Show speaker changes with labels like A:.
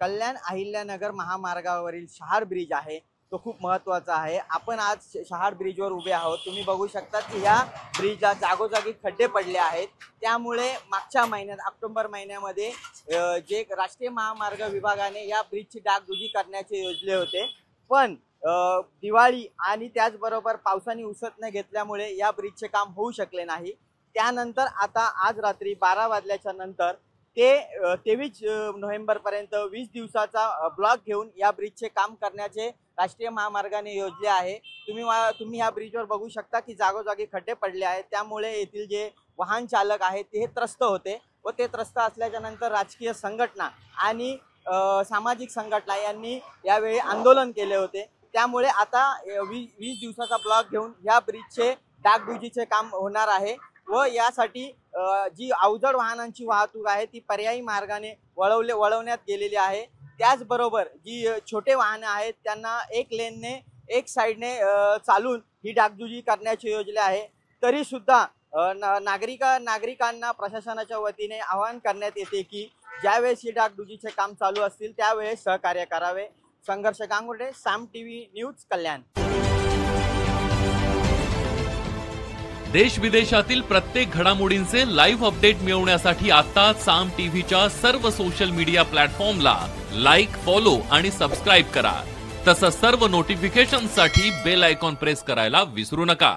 A: कल्याण अहिल्यानगर महामार्गावरील शहार ब्रिज आहे तो खूप महत्त्वाचा आहे। आपण आज शहार ब्रिजवर उभे आहोत। तुम्ही बघू शकता की ह्या ब्रिजला जागोजागी खड्डे पडले आहेत। त्यामुळे मागच्या महिन्यात ऑक्टोबर महिन्यामध्ये जे राष्ट्रीय महामार्ग विभागाने या ब्रिजची डागडुजी करण्याचे योजले होते, पण दिवाळी आणि त्याचबरोबर पावसाने उसत न घेतल्यामुळे या ब्रिजचे काम होऊ शकले नाही। त्यानंतर आता आज रात्री 12 वाजल्याच्या नंतर ते 23 नोव्हेंबर पर्यंत 20 दिवसाचा ब्लॉक घेऊन या ब्रिजचे काम करण्याचे राष्ट्रीय महामार्गाने योजले आहे। तुम्ही या ब्रिजवर बघू शकता की जागोजागी खड्डे पडले आहेत। त्यामुळे येथील जे वाहन चालक आहेत ते त्रस्त होते व ते त्रस्त असल्याच्या नंतर राजकीय संघटना आणि सामाजिक संघटना यांनी यावेळी आंदोलन केले होते। त्यामुळे आता 20 दिवसाचा ब्लॉक घेऊन या ब्रिजचे डागडुजीचे काम होणार आहे व यासाठी जी अवजड वाहनांची वाहतूक आहे ती पर्यायी मार्गाने वळवण्यात गेलेली आहे। त्याचबरोबर जी छोटे वाहने आहेत त्यांना एक लेनने एक साइडने चालून ही डागडुजी करण्याचे योजले आहे। तरी सुद्धा नागरिकांना प्रशासनाच्या वतीने आवाहन करण्यात येते की ज्यावेळेस ही डागडुजीचे काम चालू असतील त्यावेळेस सहकार्य करावे। संघर्ष गांगुर्डे, साम टीव्ही न्यूज, कल्याण।
B: देश विदेशातील प्रत्येक घडामोडींचे लाईव्ह अपडेट मिळवण्यासाठी आता साम टीव्हीच्या सर्व सोशल मीडिया प्लॅटफॉर्मला लाईक, फॉलो आणि सबस्क्राईब करा। तसंच सर्व नोटिफिकेशनसाठी बेल आयकॉन प्रेस करायला विसरू नका।